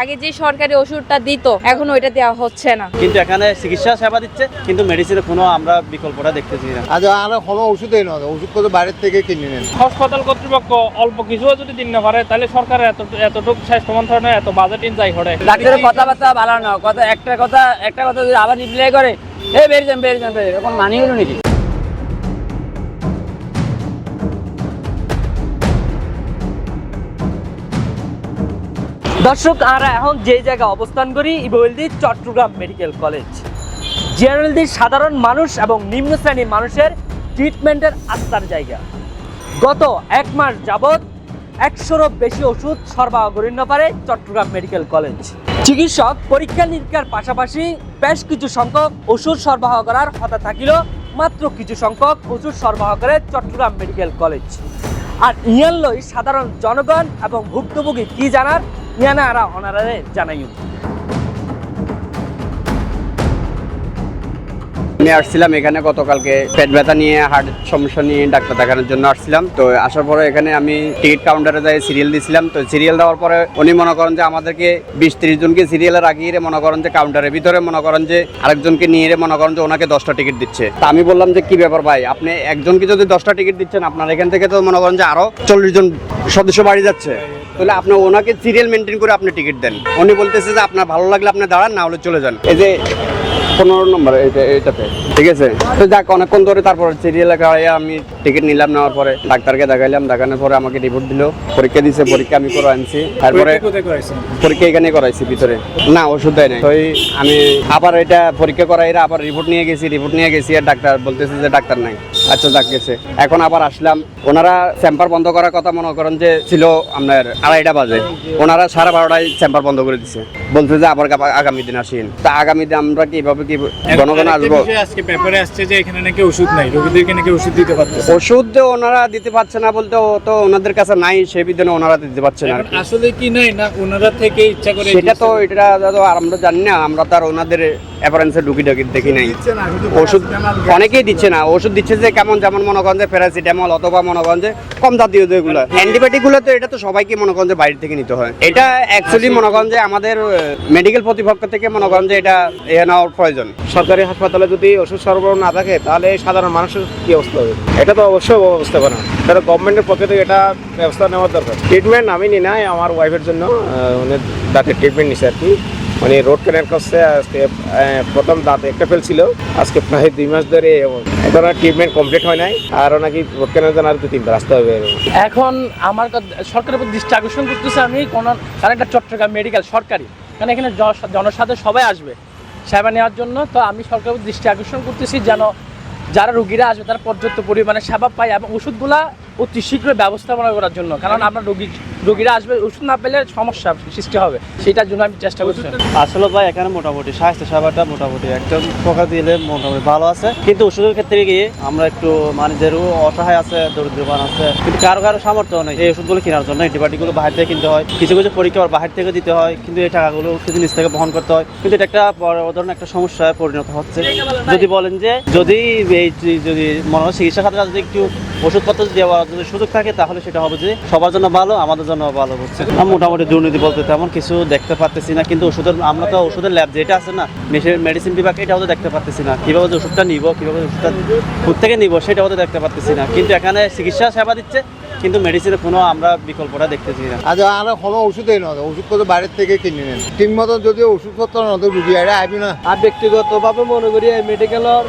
আগে যে সরকারি ওষুধটা দিত এখন ওইটা দেওয়া হচ্ছে না। কিন্তু এখানে চিকিৎসা সেবা দিচ্ছে, কিন্তু মেডিসিনের কোনো আমরা বিকল্পটা দেখতেছি না। আজ আর কোনো ওষুধই নয়, ওষুধ করে বাইরের থেকে কিনে নেন। হাসপাতাল কর্তৃপক্ষ অল্প কিছু যদি দিন না পারে তাহলে সরকার এতটুকু স্বাস্থ্য মন্ত্রণালয় এত বাজেটিং যাই করে। ডাক্তারের কথাবার্তা ভালো না, একটা কথা যদি আবার রিপ্লাই করে এই বেরিয়ে যান এখন মানি হলো নাকি? দর্শক, আমরা এখন যে জায়গায় অবস্থান করি ইবলদি চট্টগ্রাম মেডিকেল কলেজ। জেনারেলদি সাধারণ মানুষ এবং নিম্ন শ্রেণীর মানুষের ট্রিটমেন্টের আস্থার জায়গা। গত 1 মাস যাবৎ 100-এরও বেশি ওষুধ সরবরাহ করেন না পারে চট্টগ্রাম মেডিকেল কলেজ। চিকিৎসক পরীক্ষা নিরীক্ষার পাশাপাশি বেশ কিছু সংখ্যক ওষুধ সরবরাহ করার কথা থাকিলেও মাত্র কিছু সংখ্যক ওষুধ সরবরাহ করে চট্টগ্রাম মেডিকেল কলেজ। আর ইয়ানলই সাধারণ জনগণ এবং ভুক্তভোগী কি জানার ইয়ানা আরা অনারারে জানাইও। আমি আসছিলাম এখানে গতকালকে পেট ব্যথা নিয়ে, হার্ট সমস্যা নিয়ে ডাক্তার দেখানোর জন্য আসছিলাম। তো আসার পরে এখানে আমি টিকিট কাউন্টারে যাই সিরিয়াল দিয়েছিলাম। তো সিরিয়াল দেওয়ার পরে উনি মনে করেন যে আমাদেরকে 20-30 জনকে সিরিয়ালে রাখিয়ে মনে করেন যে কাউন্টারের ভিতরে মনে করেন যে আরেকজনকে নিয়ে মনে করেন যে ওনাকে 10টা টিকিট দিচ্ছে। তা আমি বললাম যে কি ব্যাপার ভাই, আপনি একজনকে যদি 10টা টিকিট দিচ্ছেন, আপনার এখান থেকে তো মনে করেন যে আরো 40 জন সদস্য বাড়ি যাচ্ছে, তাহলে আপনি ওনাকে সিরিয়াল মেনটেন করে আপনি টিকিট দেন। উনি বলতেছে যে আপনার ভালো লাগলে আপনি দাঁড়ান, না হলে চলে যান। এই যে 15 নম্বর এইটাতে, ঠিক আছে। তো যাক, অনেকক্ষণ ধরে তারপর সিরিয়ালে গাড়িয়ে আমি টিকিট নিলাম। নেওয়ার পরে ডাক্তারকে দেখাইলাম, দেখানোর পরে আমাকে রিপোর্ট দিল, পরীক্ষা দিছে, পরীক্ষা আমি করে আনছি। তারপরে পরীক্ষা এখানে করাইছি ভিতরে, না ওষুধ দেয় নাই। তো আমি আবার এটা পরীক্ষা করাই আবার রিপোর্ট নিয়ে গেছি আর ডাক্তার বলতেছে যে ডাক্তার নাই। আচ্ছা যাক গেছে। এখন আবার আসলাম, ওনারা চেম্বার বন্ধ করার কথা মনে করেন যে ছিল আপনার 2:30 বাজে, ওনারা 12:30টায় চেম্বার বন্ধ করে দিচ্ছে, বলছে যে আবার আগামী দিন আসেন। তা আগামী দিন আমরা কিভাবে কি জনগণ আসবো? আজকে পেপারে আসছে যে এখানে নাকি ওষুধ নাই, রোগীদেরকে নাকি ওষুধ দিতে পারছে। ওষুধ ওনারা দিতে পারছে না বলতে, ও তো ওনাদের কাছে নাই, সেই বিধানে ওনারা দিতে পারছে না। আসলে কি নাই না ওনারা থেকে ইচ্ছা করে সেটা তো এটা আমরা জানি না, আমরা তার ওনাদের অ্যাপারেন্সে ঢুকি দেখি নাই। ওষুধ অনেকেই দিচ্ছে না, ওষুধ দিচ্ছে যে কেমন, যেমন মনে করেন যে প্যারাসিটামল অথবা মনে করেন যে কম জাতীয় যেগুলো অ্যান্টিবায়োটিক গুলো, তো এটা তো সবাইকে মনে করেন যে বাইরে থেকে নিতে হয়। এটা অ্যাকচুয়ালি মনে করেন যে আমাদের মেডিকেল কর্তৃপক্ষ থেকে মনে করেন যে এটা নেওয়ার প্রয়োজন। সরকারি হাসপাতালে যদি ওষুধ সরবরাহ না থাকে তাহলে সাধারণ মানুষের কি অবস্থা হবে? এটা তো অবশ্যই ব্যবস্থা করা, তাহলে গভর্নমেন্টের পক্ষে থেকে এটা ব্যবস্থা নেওয়ার দরকার। ট্রিটমেন্ট আমি নি নাই, আমার ওয়াইফের জন্য উনি দাঁতের ট্রিটমেন্ট নিছে আর কি। মানে রোড ক্যানাল করছে, আজকে প্রথম দাঁত একটা ফেলছিল, আজকে প্রায় 2 মাস ধরে এখন ট্রিটমেন্ট কমপ্লিট হয় নাই, আর নাকি রোড ক্যানাল যেন আর 2-3 বার আসতে হবে। এখন আমার সরকারের প্রতি দৃষ্টি আকর্ষণ করতেছে আমি, কারণ একটা চট্টগ্রাম মেডিকেল সরকারি, কারণ এখানে জনসাধারণ সবাই আসবে সেবা নেওয়ার জন্য। তো আমি সরকারের দৃষ্টি আকর্ষণ করতেছি যেন যারা রোগীরা আসবে তারা পর্যাপ্ত পরিমাণে সেবা পায় এবং ওষুধগুলা অতি শীঘ্র ব্যবস্থাপনা করার জন্য, কারণ আমরা রোগীরা আসবে, ওষুধ না পেলে সমস্যা সৃষ্টি হবে, সেটার জন্য আমি চেষ্টা করছি। আসলে ভাই এখানে মোটামুটি স্বাস্থ্য সেবাটা মোটামুটি একদম প্রকার দিলে মোটামুটি ভালো আছে, কিন্তু ওষুধের ক্ষেত্রে গিয়ে আমরা একটু মানে যে অসহায় আছে, দরিদ্রবান আছে, কিন্তু কারো সামর্থ্য নেই এই ওষুধগুলো কেনার জন্য। অ্যান্টিবায়োটিকগুলো বাহির থেকে কিনতে হয়, কিছু কিছু পরীক্ষা বাহির থেকে দিতে হয়, কিন্তু এই টাকাগুলো কিছু নিজ থেকে বহন করতে হয়। কিন্তু এটা একটা বড় ধরনের একটা সমস্যায় পরিণত হচ্ছে। যদি বলেন যে যদি মনে হয় চিকিৎসা খাতে যদি একটু ওষুধপত্র দেওয়ার যদি সুযোগ থাকে তাহলে সেটা হবে যে সবার জন্য ভালো, আমাদের জন্য ভালো হচ্ছে। মোটামুটি দুর্নীতি বলতে তেমন কিছু দেখতে পারতেছি না, কিন্তু আমরা তো ওষুধের ল্যাব যেটা আছে না, মেডিসিন বিভাগ, এটাও তো দেখতে পারতেছি না। কিভাবে যে ওষুধটা নিব, কিভাবে ওষুধটা থেকে নিব সেটাও তো দেখতে পারতেছি না। কিন্তু এখানে চিকিৎসা সেবা দিচ্ছে, কিন্তু মেডিসিনের কোনো আমরা বিকল্পটা দেখতেছি না। আজ আর কোনো ওষুধই নয়, ওষুধ করে বাইরের থেকে কিনে নেন। ঠিক মতো যদি ওষুধপত্র নয় রুগী আরে আইবি না। আর ব্যক্তিগতভাবে মনে করি এই মেডিকেলের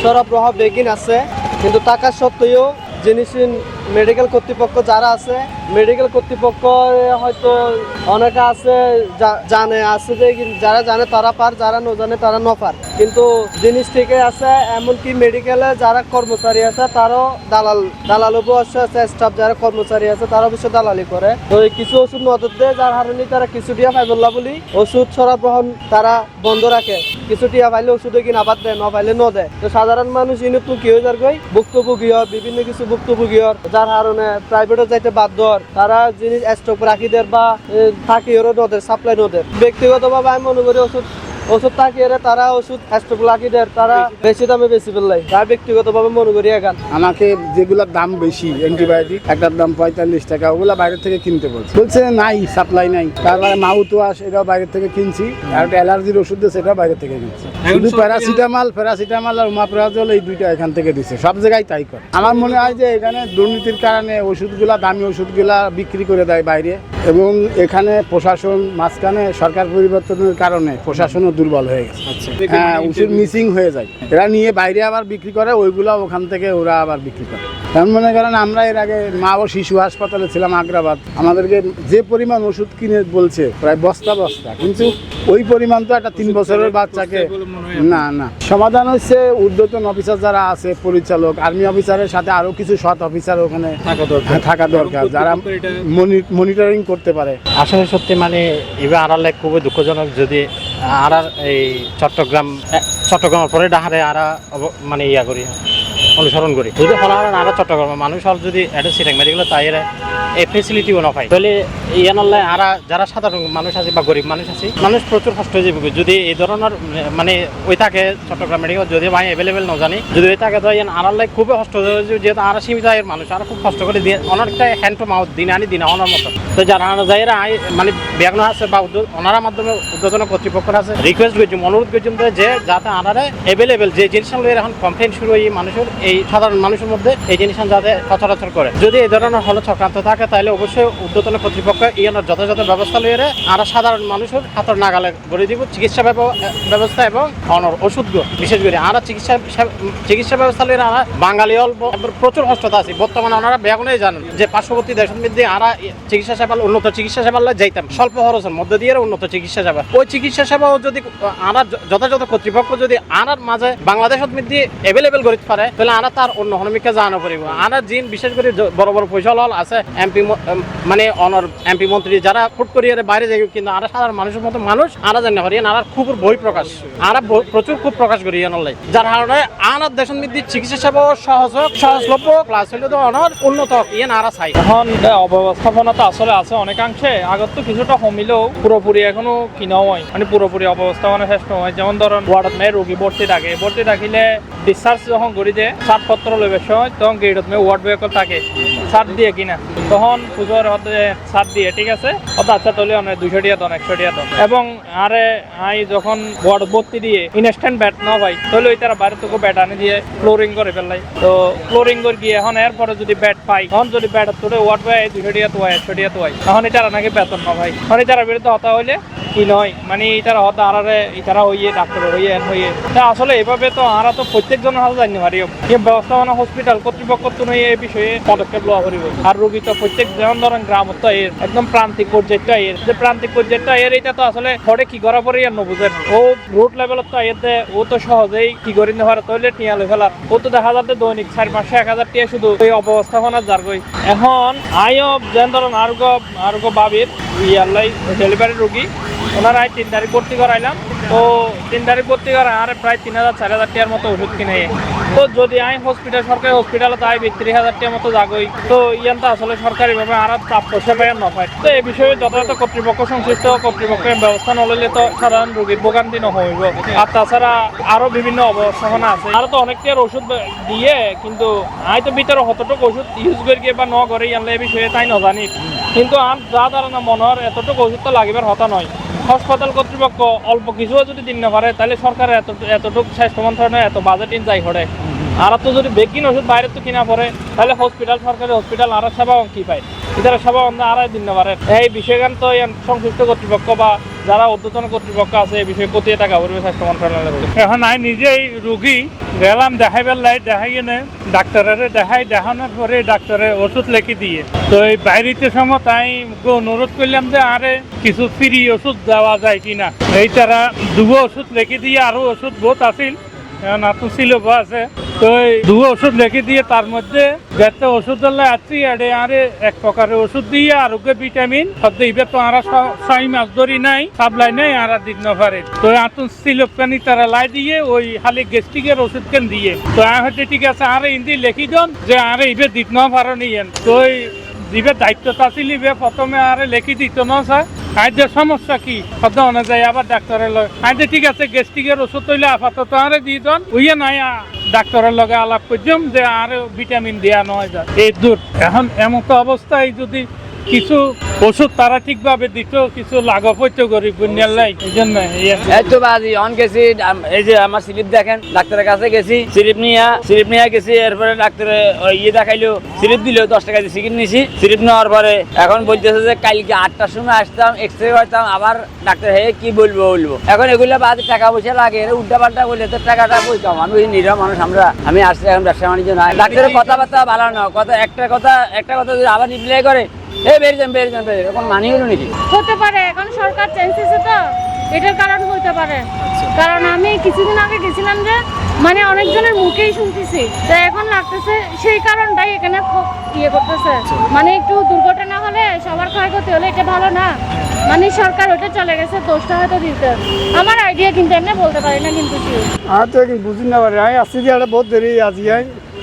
সরবরাহ বেগিন আছে, কিন্তু টাকা সত্ত্বেও জিনিস মেডিকেল কর্তৃপক্ষ যারা আছে, মেডিকেল কর্তৃপক্ষ হয়তো অনেকে আছে জানে আছে যে যারা জানে তারা পার, যারা না জানে তারা ন পার, কিন্তু জিনিস থেকে আছে। এমনকি মেডিকেলে যারা কর্মচারী আছে তারাও দালাল অবশ্য আছে, স্টাফ যারা কর্মচারী আছে তারা অবশ্য দালালি করে। তো কিছু ওষুধ নজর দেয়, যার হারণে তারা কিছু টিয়া পাইবল্লা বলি ওষুধ সরবরাহ তারা বন্ধ রাখে। কিছু টিয়া পাইলে ওষুধে কিনা বাদ দেয়, ন পাইলে ন দেয়। তো সাধারণ মানুষ ইনি তো কি হয়ে যার গই ভুক্তভোগী হয়, বিভিন্ন কিছু ভুক্তভোগী হয়, যার কারণে প্রাইভেটে যাইতে বাধ্য হয়। তারা জিনিস স্টক রাখি দেয় বা থাকি ওরা নদের সাপ্লাই নদের। ব্যক্তিগতভাবে আমি মনে করি ওষুধ ওষুধ থাকিয়ে তারা ওষুধ স্টক লাগিয়ে দেয়, তারা বেশি দামে বেশি ফেললাই। তাই ব্যক্তিগতভাবে মনে করি এখন আমাকে যেগুলোর দাম বেশি অ্যান্টিবায়োটিক একটার দাম 45 টাকা, ওগুলো বাইরে থেকে কিনতে বলছে, বলছে নাই সাপ্লাই নাই। তারপরে মাউথ ওয়াশ এটাও বাইরে থেকে কিনছি, আর একটা অ্যালার্জির ওষুধ দিচ্ছে সেটাও বাইরে থেকে কিনছি। শুধু প্যারাসিটামল আর উমাপ্রাজল এই দুইটা এখান থেকে দিচ্ছে, সব জায়গায় তাই করে। আমার মনে হয় যে এখানে দুর্নীতির কারণে ওষুধগুলা, দামি ওষুধগুলা বিক্রি করে দেয় বাইরে, এবং এখানে প্রশাসন মাঝখানে সরকার পরিবর্তনের কারণে প্রশাসনও দুর্বল হয়ে গেছে। হ্যাঁ, ওষুধ মিসিং হয়ে যায়, এরা নিয়ে বাইরে আবার বিক্রি করে, ওইগুলা ওখান থেকে ওরা আবার বিক্রি করে। কারণ মনে করেন আমরা এর আগে মা ও শিশু হাসপাতালে ছিলাম আগ্রাবাদ, আমাদেরকে যে পরিমাণ ওষুধ কিনে বলছে প্রায় বস্তা বস্তা, কিন্তু ওই পরিমাণ তো একটা 3 বছরের বাচ্চাকে না না। সমাধান হচ্ছে ঊর্ধ্বতন অফিসার যারা আছে, পরিচালক, আর্মি অফিসারের সাথে আরো কিছু সৎ অফিসার ওখানে থাকা দরকার, যারা মনিটরিং করতে পারে। আসলে সত্যি মানে এবার আড়ালে খুবই দুঃখজনক। যদি আড়ার এই চট্টগ্রামের পরে ডাহারে আরা মানে ইয়া করি অনুসরণ করি, যদি হলার আরা চট্টগ্রামের মানুষ হল যদি এটা সিলেক্ট মেডিকেল তাই এই ফেসিলিটিও না পাই, তাহলে ইয়ানল্লাহ আরা যারা সাধারণ মানুষ আছে বা গরিব মানুষ আছে, মানুষ প্রচুর কষ্ট হয়ে যাবে। যদি এই ধরনের মানে ওই থাকে চট্টগ্রাম মেডিকেল যদি ভাই অ্যাভেলেবেল না জানি, যদি ওই থাকে তো ইয়ান আড়াল্লাহ খুবই কষ্ট হয়ে যাবে, যেহেতু আরা সীমিত আয়ের মানুষ, আরা খুব কষ্ট করে দিয়ে অনেকটা হ্যান্ড টু মাউথ দিনে আনি দিনে অনার মতো। তো যারা যায় মানে ব্যাগ্ন আছে বা ওনারা মাধ্যমে উদ্বোধন কর্তৃপক্ষের আছে রিকোয়েস্ট করছি, অনুরোধ করছি যে যাতে আনারে অ্যাভেলেবেল যে জিনিসগুলো এখন কমপ্লেন শুরু হয় মানুষের, এই সাধারণ মানুষের মধ্যে এই জিনিস যাতে সচরাচর করে। যদি এই ধরনের হল চক্রান্ত থাকে তাহলে অবশ্যই উদ্বোধন কর্তৃপক্ষ ইয়ানোর যথাযথ ব্যবস্থা লইয়ে আর সাধারণ মানুষের হাতের নাগালে গড়ে দিব চিকিৎসা ব্যবস্থা এবং অনর ওষুধগুলো, বিশেষ করে আমরা চিকিৎসা ব্যবস্থা লইয়ে আমরা বাঙালি অল্প প্রচুর কষ্টতা আছে। বর্তমানে ওনারা ব্যাগুনেই জানেন যে পার্শ্ববর্তী দেশের মধ্যে আমরা চিকিৎসা সেবা, উন্নত চিকিৎসা সেবা যাইতাম স্বল্প খরচের মধ্যে দিয়ে উন্নত চিকিৎসা সেবা, ওই চিকিৎসা সেবাও যদি আমরা যথাযথ কর্তৃপক্ষ যদি আনার মাঝে বাংলাদেশের মধ্যে অ্যাভেলেবেল করতে পারে, তাহলে আমরা তার অন্য হনমিকা জানানো পড়ব। আমরা জিন বিশেষ করে বড় বড় পয়সা হল আছে এমপি মানে অনর এমপি মন্ত্রী যারা ফুট করিয়ে বাইরে যাই, কিন্তু আমরা সাধারণ মানুষের মতো মানুষ আমরা জানি পারি আর খুব বই প্রকাশ আমরা প্রচুর খুব প্রকাশ করি নলাই, যার কারণে আনার দেশের মধ্যে চিকিৎসা সেবা সহজলভ্য ক্লাস হইলে তো অনর উন্নত ইয়ে নারা চাই। এখন অব্যবস্থাপনা তো আসলে আছে অনেকাংশে, আগত তো কিছুটা কমিলেও পুরোপুরি এখনো কিনাও হয়, মানে পুরোপুরি অব্যবস্থাপনা শেষ নয়। যেমন ধরুন ওয়ার্ডত মেয়ে রোগী ভর্তি থাকিলে ডিসচার্জ যখন করি যে ছাড়পত্র লইবে সময় তখন গেটত মেয়ে ওয়ার্ড বয়কল থাকে ছাড় দিয়ে কিনা, তখন পুজোর হতে ছাড় দিয়ে ঠিক আছে অত আচ্ছা তাহলে 200 টাকা দেন 100 টাকা দেন, এবং আরে আই যখন ওয়ার্ড ভর্তি দিয়ে ইনস্ট্যান্ট ব্যাট না ভাই তাহলে ওই তারা বাইরে থেকে ব্যাট আনে দিয়ে ফ্লোরিং করে ফেললাই। তো ফ্লোরিং করে গিয়ে এখন এরপরে যদি ব্যাট পাই, তখন যদি ব্যাট তোলে ওয়ার্ড বয় 200 টাকা তো 100 টাকা তো তখন এটারা নাকি বেতন না ভাই, তখন এটারা বিরুদ্ধে হতা হইলে কি নয়, মানে এটারা হতা আরে এটারা হইয়ে ডাক্তার হইয়ে হইয়ে আসলে এভাবে তো আমরা তো প্রত্যেকজনের হাতে জানি পারি ব্যবস্থাপনা হসপিটাল কর্তৃপক্ষ তো এই বিষয়ে পদক্ষেপ লওয়া করিব। আর রোগী তো প্রত্যেক যেমন ধরেন গ্রাম তো এর একদম প্রান্তিক পর্যায়টা এর যে প্রান্তিক পর্যায়টা এর এটা তো আসলে ফটে কি করা পরে আর নবুঝেন ও রোড লেভেলত তো এতে ও তো সহজেই কি করে নিতে পারে তাহলে টিয়ালে ফেলার ও তো দেখা যাচ্ছে দৈনিক 400-500-1000 টাকা শুধু এই অব্যবস্থাপনার জারগই। এখন আইও যেন ধরেন আরগো বাবির ইয়ারলাই ডেলিভারি রোগী ওনারা 3 তারিখ ভর্তি করাইলাম, তো 3 তারিখ ভর্তি করা আর প্রায় 3000-4000 টাকার মতো ওষুধ কিনে, তো যদি আমি হসপিটাল সরকারি হসপিটালে তাই 32,000 টাকার মতো যাগই, তো ইয়ান তো আসলে সরকারিভাবে আর প্রাপ্য সেবায় না পায়। তো এই বিষয়ে যথাযথ কর্তৃপক্ষ সংশ্লিষ্ট কর্তৃপক্ষের ব্যবস্থা নলইলে তো সাধারণ রোগীর ভোগান্তি নহইব। আর তাছাড়া আরো বিভিন্ন অবস্থাপনা আছে, আরো তো অনেকটার ওষুধ দিয়ে কিন্তু আই তো ভিতরে কতটুকু ওষুধ ইউজ করে গিয়ে বা ন করে আনলে এই বিষয়ে তাই নজানি, কিন্তু আর যা ধারণা মনের এতটুকু ওষুধ তো লাগিবার হতা নয়। হাসপাতাল কর্তৃপক্ষ অল্প কিছুও যদি দিন না পারে তাহলে সরকার এতটুকু স্বাস্থ্য মন্ত্রণালয় এত বাজেট ইনজাই করে, আর তো যদি বেগিন ওষুধ বাইরে তো কিনা পড়ে তাহলে হসপিটাল সরকারি হসপিটাল আর সেবা কি পায়, এটার সেবা অন্য আড়াই দিন না পারে। এই বিষয়গান তো সংশ্লিষ্ট কর্তৃপক্ষ বা যারা ঊর্ধ্বতন কর্তৃপক্ষ আছে এই বিষয়ে কোথায় টাকা পড়বে স্বাস্থ্য মন্ত্রণালয়। এখন আমি নিজেই রুগী গেলাম দেখাইবার লাই, দেখাই কিনে ডাক্তারের দেখানোর পরে ডাক্তারের ওষুধ লিখে দিয়ে, তো এই বাইরেতে সময় তাই অনুরোধ করলাম যে আরে কিছু ফ্রি ওষুধ দেওয়া যায় কিনা, এই তারা 2 ওষুধ লিখে দিয়ে আরো ওষুধ বহুত আসিল নতুন ছিল আছে, তো এই 2 ওষুধ লিখে দিয়ে তার মধ্যে যেতে ওষুধ আছি আরে এক প্রকারের ওষুধ দিয়ে আরোগ্য ভিটামিন সব দিবে, তো আমরা 6 মাস ধরি নাই সাপ্লাই নাই আর দিন না পারে, তো আতুন সিলকানি তারা লাই দিয়ে ওই খালি গ্যাস্ট্রিকের ওষুধ কেন দিয়ে, তো হয়তো ঠিক আছে আর ইন্দি লিখি দেন যে আরে ইবে দিত না পারো নিয়েন, তো জিবে দায়িত্বটা ছিল প্রথমে আরে লিখি দিত না স্যার আইদের সমস্যা কি শব্দ অনুযায়ী আবার ডাক্তারের লগে আইতে ঠিক আছে গ্যাস্ট্রিকের ওষুধ তৈলে আপাতত আরে দিয়ে দেন ওইয়া নাই ডাক্তারের লগে আলাপ করছম যে আর ভিটামিন দেওয়া নয় যায় এই দূর এখন এমন তো অবস্থায় যদি কিছু ওষুধ তারা ঠিকভাবে দিত কিছু লাঘব হইতো গরিব গুনিয়ার লাই এই জন্য এই তো বাজি অন গেছি এই যে আমার স্লিপ দেখেন ডাক্তারের কাছে গেছি স্লিপ নিয়ে গেছি এরপরে ডাক্তারে ইয়ে দেখাইলো স্লিপ দিল 10 টাকা দিয়ে সিকিট নিছি স্লিপ নেওয়ার পরে এখন বলতেছে যে কালকে 8টার সময় আসতাম এক্সরে করতাম আবার ডাক্তার হে কি বলবো এখন এগুলো বাদে টাকা পয়সা লাগে উল্টা পাল্টা বললে তো টাকাটা বলতাম আমি নিরীহ মানুষ আমি আসছি এখন ব্যবসা বাণিজ্য নাই ডাক্তারের কথাবার্তা ভালো না একটা কথা যদি আবার রিপ্লাই করে এখন মানিয়ে হলো নাকি হতে পারে এখন সরকার চেঞ্জ হয়েছে তো এটার কারণ হতে পারে কারণ আমি কিছুদিন আগে গেছিলাম যে মানে অনেকজনের মুখেই শুনতেছি তো এখন লাগতেছে সেই কারণটাই এখানে খুব ইয়ে করতেছে মানে একটু দুর্ঘটনা হলে সবার ক্ষয়ক্ষতি হলে এটা ভালো না মানে সরকার ওটা চলে গেছে দোষটা হয়তো দিতে আমার আইডিয়া কিন্তু এমনি বলতে পারি না কিন্তু আর তো বুঝি না পারি আমি আসছি যে বহুত দেরি আজি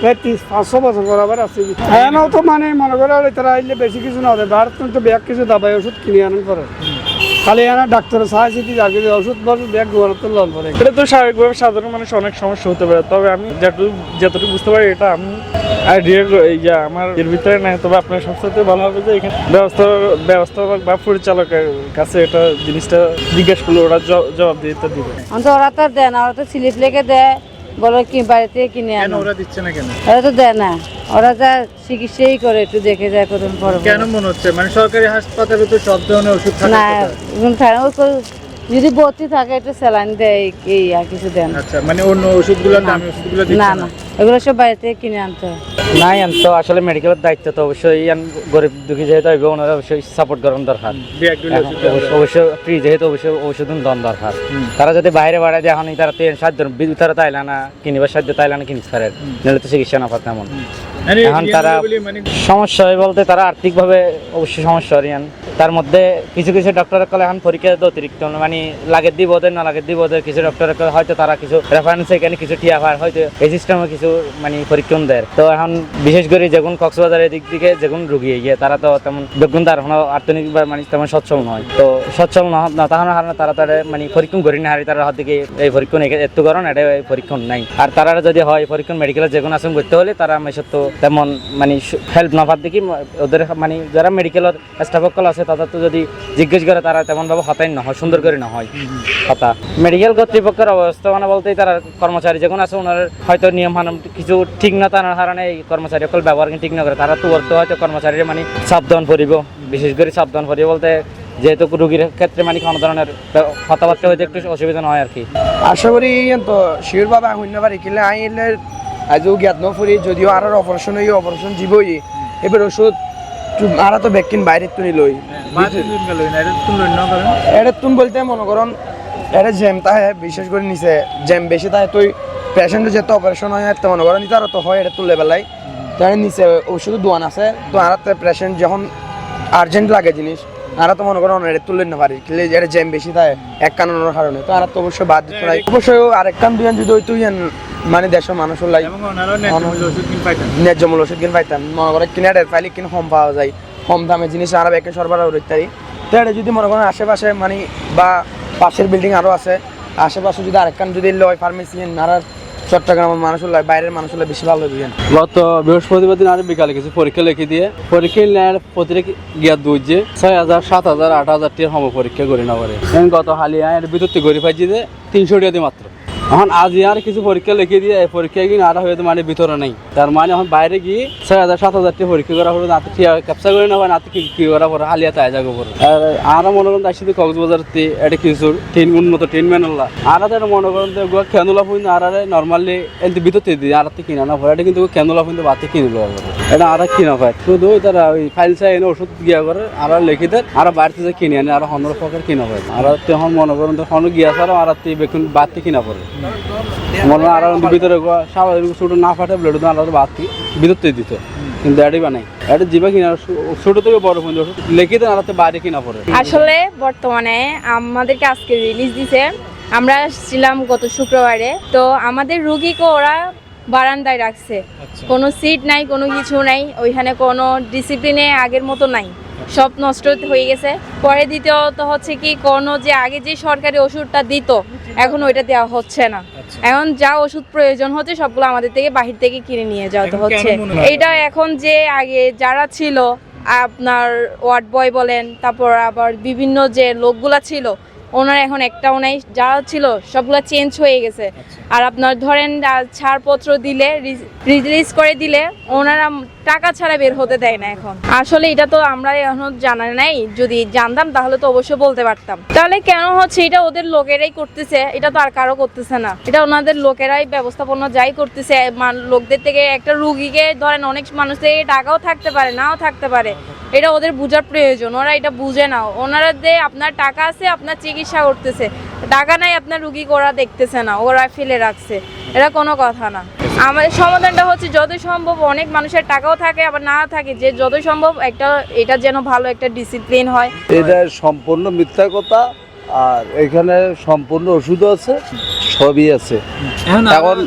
প্রায় 500 বছর বরাবর আসছি এনাও তো মানে মনে করে তারা আইলে বেশি কিছু না হবে ভারত তো ব্যাগ কিছু দাবাই ওষুধ কিনে আনেন পরে খালি এনা ডাক্তারের সাহায্য দিয়ে যাকে ওষুধ বলবে ব্যাগ গোয়ার তো লন পরে এটা তো স্বাভাবিকভাবে সাধারণ মানুষ অনেক সমস্যা হতে পারে তবে আমি যতটুকু বুঝতে পারি এটা আমি আইডিয়া আমার এর ভিতরে নাই তবে আপনার সবচেয়ে ভালো হবে যে এখানে ব্যবস্থাপক বা পরিচালকের কাছে এটা জিনিসটা জিজ্ঞেস করলে ওরা জবাব দিতে দিবে ওরা তো দেয় না ওরা তো স্লিপ লেগে দেয় বলো কি বাড়িতে কিনে আনো ওরা দিচ্ছে না কেন ওরা তো দেয় না ওরা যা চিকিৎসাই করে একটু দেখে যায় কতদিন পর কেন মনে হচ্ছে মানে সরকারি হাসপাতালে তো সব ধরনের ওষুধ না যদি ভর্তি থাকে একটু স্যালাইন দেয় এই আর কিছু দেন আচ্ছা মানে অন্য ওষুধগুলো দামি ওষুধগুলো না না এগুলো সব বাড়িতে কিনে আনতে হয় নাই তো আসলে মেডিকেলের দায়িত্ব তো অবশ্যই গরিব দুঃখী যেহেতু হইবে ওনারা অবশ্যই সাপোর্ট করার দরকার অবশ্যই ফ্রি যেহেতু অবশ্যই ওষুধ দন দরকার তারা যদি বাইরে বাড়ায় যে এখন তারা তেল সাহায্য ভিতরে তাইলা না কিনিবার সাহায্য তাইলা না কিনিস পারে নাহলে তো চিকিৎসা না পাতে এমন এখন তারা সমস্যা হয় বলতে তারা আর্থিকভাবে অবশ্যই সমস্যা হরিয়ান তার মধ্যে কিছু ডক্টরের কলে এখন পরীক্ষা অতিরিক্ত মানে লাগে দিব ওদের না লাগে দিব ওদের কিছু ডক্টরের কলে হয়তো তারা কিছু রেফারেন্স এখানে কিছু টিয়া পায় হয়তো এই সিস্টেমে কিছু মানে পরীক্ষণ দেয় তো এখন বিশেষ করে যখন কক্সবাজারের দিক থেকে যখন রুগী গিয়ে তারা তো তেমন যোগ্য তার আর্থনিক মানে তেমন সচ্ছল নয় তো সচ্ছল না তাহলে তারা মানে পরীক্ষণ করি না হারি তারা হাত দিকে এই পরীক্ষণ এত কারণ এটা পরীক্ষণ নাই আর তারা যদি হয় পরীক্ষণ মেডিকেলের যে কোনো আসন করতে হলে তারা মেশত তেমন মানে হেল্প না পার দেখি ওদের মানে যারা মেডিকেলের স্টাফসকল আছে তাদের তো যদি জিজ্ঞেস করে তারা তেমনভাবে হতাই না হয় সুন্দর করে না হয় কথা মেডিকেল কর্তৃপক্ষের অবস্থাপনা বলতে তারা কর্মচারী যখন আছে ওনার হয়তো নিয়ম কিছু ঠিক না তার কারণে এই কর্মচারী সকল ব্যবহার ঠিক না করে তারা তো হয়তো কর্মচারীরা মানে সাবধান করিব বিশেষ করে সাবধান করিব বলতে যেহেতু রোগীর ক্ষেত্রে মানে কোনো ধরনের কথাবার্তা হয়তো একটু অসুবিধা নয় আর কি আশা করি তো শিওর ভাবে হইতে পারি কিলে আইলে আজও জ্ঞাত নফরি যদিও আর অপারেশন জীবই এবার ওষুধ আর তো ভ্যাকসিন বাইরে তুলি লই এটা তুন বলতে মনে করুন এটা জ্যাম তাহে বিশেষ করে নিচে জ্যাম বেশি তাহে তুই পেশেন্টের যেহেতু অপারেশন হয় তো মনে করেন তারা তো হয় এটা তুললে বেলায় তাহলে নিচে ওষুধ দোয়ান আছে তো আর পেশেন্ট যখন আর্জেন্ট লাগে জিনিস আর তো মনে করেন এটা তুললে না পারি কিন্তু এটা জ্যাম বেশি থাকে এক কারণের কারণে তো আর তো অবশ্যই বাদ দিতে নাই অবশ্যই আরেক কান দুই যদি তুই মানে দেশের মানুষের লাগে ন্যায্য মূল্য ওষুধ কিন পাইতাম মনে করে কিনারে পাইলে কিন কম পাওয়া যায় কম দামে জিনিস আর ব্যাকে সরবরাহ ইত্যাদি তো এটা যদি মনে করেন আশেপাশে মানে বা পাশের বিল্ডিং আরও আছে আশেপাশে যদি আরেকখান যদি লয় ফার্মেসি আর চট্টগ্রামের মানুষ লয় বাইরের মানুষ হলে বেশি ভালো দিবেন গত বৃহস্পতিবার দিন আর বিকালে কিছু পরীক্ষা লিখে দিয়ে পরীক্ষা নেওয়ার প্রতিটা গিয়া দুইজে 6,000 7,000 8,000 টাকা সম পরীক্ষা করে না করে গত হালিয়া এর ভিতর থেকে গড়ি পাইছি যে 300 টাকা দিয়ে মাত্র এখন আজ আর কিছু পরীক্ষা লিখে দিয়ে এই পরীক্ষা কিন্তু আর হয়তো মানে ভিতরে নেই তার মানে এখন বাইরে গিয়ে 6,000 7,000 টাকা পরীক্ষা করা হলো নাতে ক্যাপচা করে না হয় নাতে কি করা পরে হালিয়া তাই যাবো পরে আর মনে করেন আসছি কক্সবাজার এটা কিছু উন্নত ট্রিটমেন্ট হল্লা আর মনে করেন খেনুলা ফুইন আর নর্মালি এলতে ভিতর দিয়ে আর কিনা না পরে এটা কিন্তু খেনুলা ফুইন বাতি কিনে লো এটা আর কিনা পায় শুধু তারা ওই ফাইল চাই এনে ওষুধ গিয়া করে আর লিখে দেয় আর বাড়িতে যে কিনে আনে আর 15 টাকার কিনা পায় আর তখন মনে করেন তখন গিয়া ছাড়া আর বেকুন বাতি কিনা পড়ে মনে আর ভিতরে স্বাভাবিক ছোট না ফাটে ব্লেড আর বাতি ভিতরতে দিত কিন্তু এটাই বানাই এটা জিবা কিনা ছোট থেকে বড় পর্যন্ত ওষুধ লিখে দেন আর বাইরে কিনা পড়ে আসলে বর্তমানে আমাদেরকে আজকে রিলিজ দিছে আমরা ছিলাম গত শুক্রবারে তো আমাদের রোগীকে ওরা বারান্দায় রাখছে কোনো সিট নাই কোনো কিছু নাই ওইখানে কোনো ডিসিপ্লিনে আগের মতো নাই সব নষ্ট হয়ে গেছে। পরে দ্বিতীয়ত হচ্ছে কি কোনো যে আগে যে সরকারি ওষুধটা দিত এখন ওইটা দেওয়া হচ্ছে না। এখন যা ওষুধ প্রয়োজন হচ্ছে সবগুলো আমাদের থেকে বাহির থেকে কিনে নিয়ে যাওয়া হচ্ছে। এইটা এখন যে আগে যারা ছিল আপনার ওয়ার্ড বয় বলেন, তারপর আবার বিভিন্ন যে লোকগুলা ছিল ওনারা এখন একটাও নাই, যা ছিল সবগুলো চেঞ্জ হয়ে গেছে। আর আপনার ধরেন ছাড়পত্র দিলে রিলিজ করে দিলে ওনারা টাকা ছাড়া বের হতে দেয় না এখন। আসলে এটা তো আমরা এখন জানা নাই, যদি জানতাম তাহলে তো অবশ্যই বলতে পারতাম। তাহলে কেন হচ্ছে এটা ওদের লোকেরাই করতেছে, এটা তো আর কারো করতেছে না, এটা ওনাদের লোকেরাই ব্যবস্থাপনা যাই করতেছে। লোকদের থেকে একটা রুগীকে ধরেন অনেক মানুষ থেকে টাকাও থাকতে পারে নাও থাকতে পারে, এটা ওদের বোঝার প্রয়োজন, ওরা এটা বুঝে না। ওনারা যে আপনার টাকা আছে আপনার চিকিৎসা করতেছে, টাকা নাই আপনার রুগী ওরা দেখতেছে না, ওরা ফেলে রাখছে, এটা কোনো কথা না। আমাদের সমাধানটা হচ্ছে যতই সম্ভব অনেক মানুষের টাকাও থাকে আবার না থাকে, যে যতই সম্ভব এটা যেন ভালো একটা ডিসিপ্লিন হয়। এটা সম্পূর্ণ মিথ্যা কথা, আর এখানে সম্পূর্ণ ওষুধও আছে, সবই আছে। এখন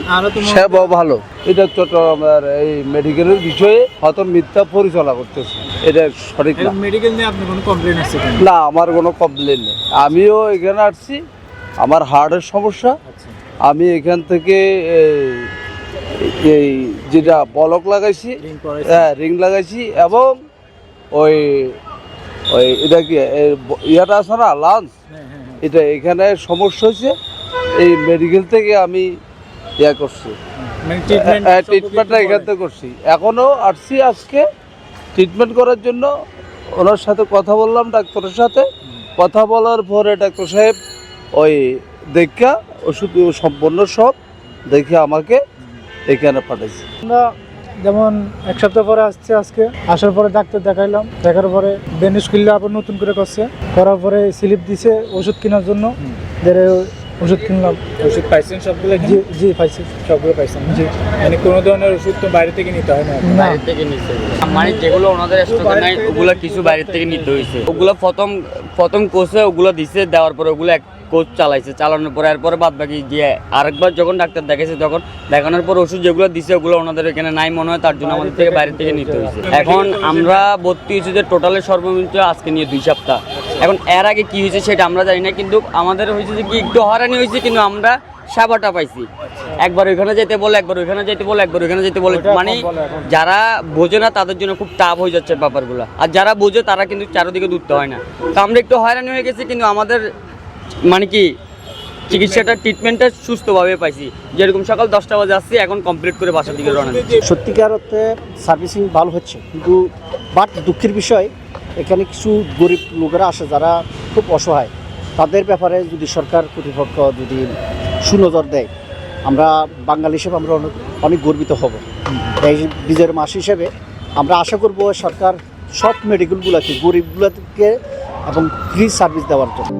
সেবাও ভালো। এটা চট্টগ্রামের এই মেডিকেলের বিষয়ে হয়তো মিথ্যা পরিচালনা করতেছে, এটা সঠিক না। মেডিকেল নিয়ে আপনি কোনো কমপ্লেন আছে? না, আমার কোনো কমপ্লেন নেই। আমিও এখানে আসছি, আমার হার্টের সমস্যা। আমি এখান থেকে এই যেটা বলক লাগাইছি, হ্যাঁ রিং লাগাইছি, এবং ওই ওই এটা কি ইয়াটা আছে না লাঞ্চ, এটা এখানে সমস্যা হয়েছে, এই মেডিকেল থেকে আমি ইয়া করছি, ট্রিটমেন্টটা এখান থেকে করছি। এখনও আসছি আজকে ট্রিটমেন্ট করার জন্য। ওনার সাথে কথা বললাম, ডাক্তারের সাথে কথা বলার পরে ডাক্তার সাহেব ওই দেখা ওষুধ সম্পূর্ণ সব দেখে আমাকে এখানে পাঠাইছে। আমরা যেমন এক সপ্তাহ পরে আসছে, আজকে আসার পরে ডাক্তার দেখাইলাম, দেখার পরে ব্যান্ডেজ খুললে আবার নতুন করে করছে, করার পরে স্লিপ দিছে ওষুধ কেনার জন্য, ওষুধ কিনলাম। ওষুধ পাইছেন সবগুলো? জি পাইছি, সবগুলো পাইছেন। জি, মানে কোনো ধরনের ওষুধ তো বাইরে থেকে নিতে হয় না? বাইরে থেকে নিতে, মানে যেগুলো ওনাদের স্টকে নাই ওগুলো কিছু বাইরে থেকে নিতে হয়েছে। ওগুলো প্রথম কোর্সে ওগুলো দিছে, দেওয়ার পরে ওগুলো এক কোর্স চালাইছে, চালানোর পরে এরপরে বাদ বাকি গিয়ে আরেকবার যখন ডাক্তার দেখাইছে তখন দেখানোর পর ওষুধ যেগুলো দিছে ওগুলো ওনাদের এখানে নাই মনে হয়, তার জন্য আমাদের থেকে বাইরে থেকে নিতে হয়েছে। এখন আমরা ভর্তি হয়েছি যে টোটালের সর্বনিম্ন আজকে নিয়ে 2 সপ্তাহ। এখন এর আগে কি হয়েছে সেটা আমরা জানি না, কিন্তু আমাদের হয়েছে যে কি একটু হয়রানি হয়েছে, কিন্তু আমরা সেবাটা পাইছি। একবার ওইখানে যেতে বলে, একবার ওইখানে যেতে বলে, একবার ওইখানে যেতে বলে, মানে যারা বোঝে না তাদের জন্য খুব টাফ হয়ে যাচ্ছে ব্যাপারগুলো, আর যারা বোঝে তারা কিন্তু চারোদিকে দূরতে হয় না। তো আমরা একটু হয়রানি হয়ে গেছি, কিন্তু আমাদের মানে কি চিকিৎসাটা ট্রিটমেন্টটা সুস্থভাবে পাইছি। যেরকম সকাল 10টা বাজে আসছি, এখন কমপ্লিট করে বাসার দিকে রওনা দিচ্ছি। সত্যিকার অর্থে সার্ভিসিং ভালো হচ্ছে, কিন্তু বাট দুঃখের বিষয় এখানে কিছু গরিব লোকেরা আসে যারা খুব অসহায়, তাদের ব্যাপারে যদি সরকার কর্তৃপক্ষ যদি সুনজর দেয়, আমরা বাঙালি হিসেবে আমরা অনেক গর্বিত হব। এই বিজয়ের মাস হিসেবে আমরা আশা করব সরকার সব মেডিকেলগুলোকে গরিবগুলোকে এবং ফ্রি সার্ভিস দেওয়ার জন্য।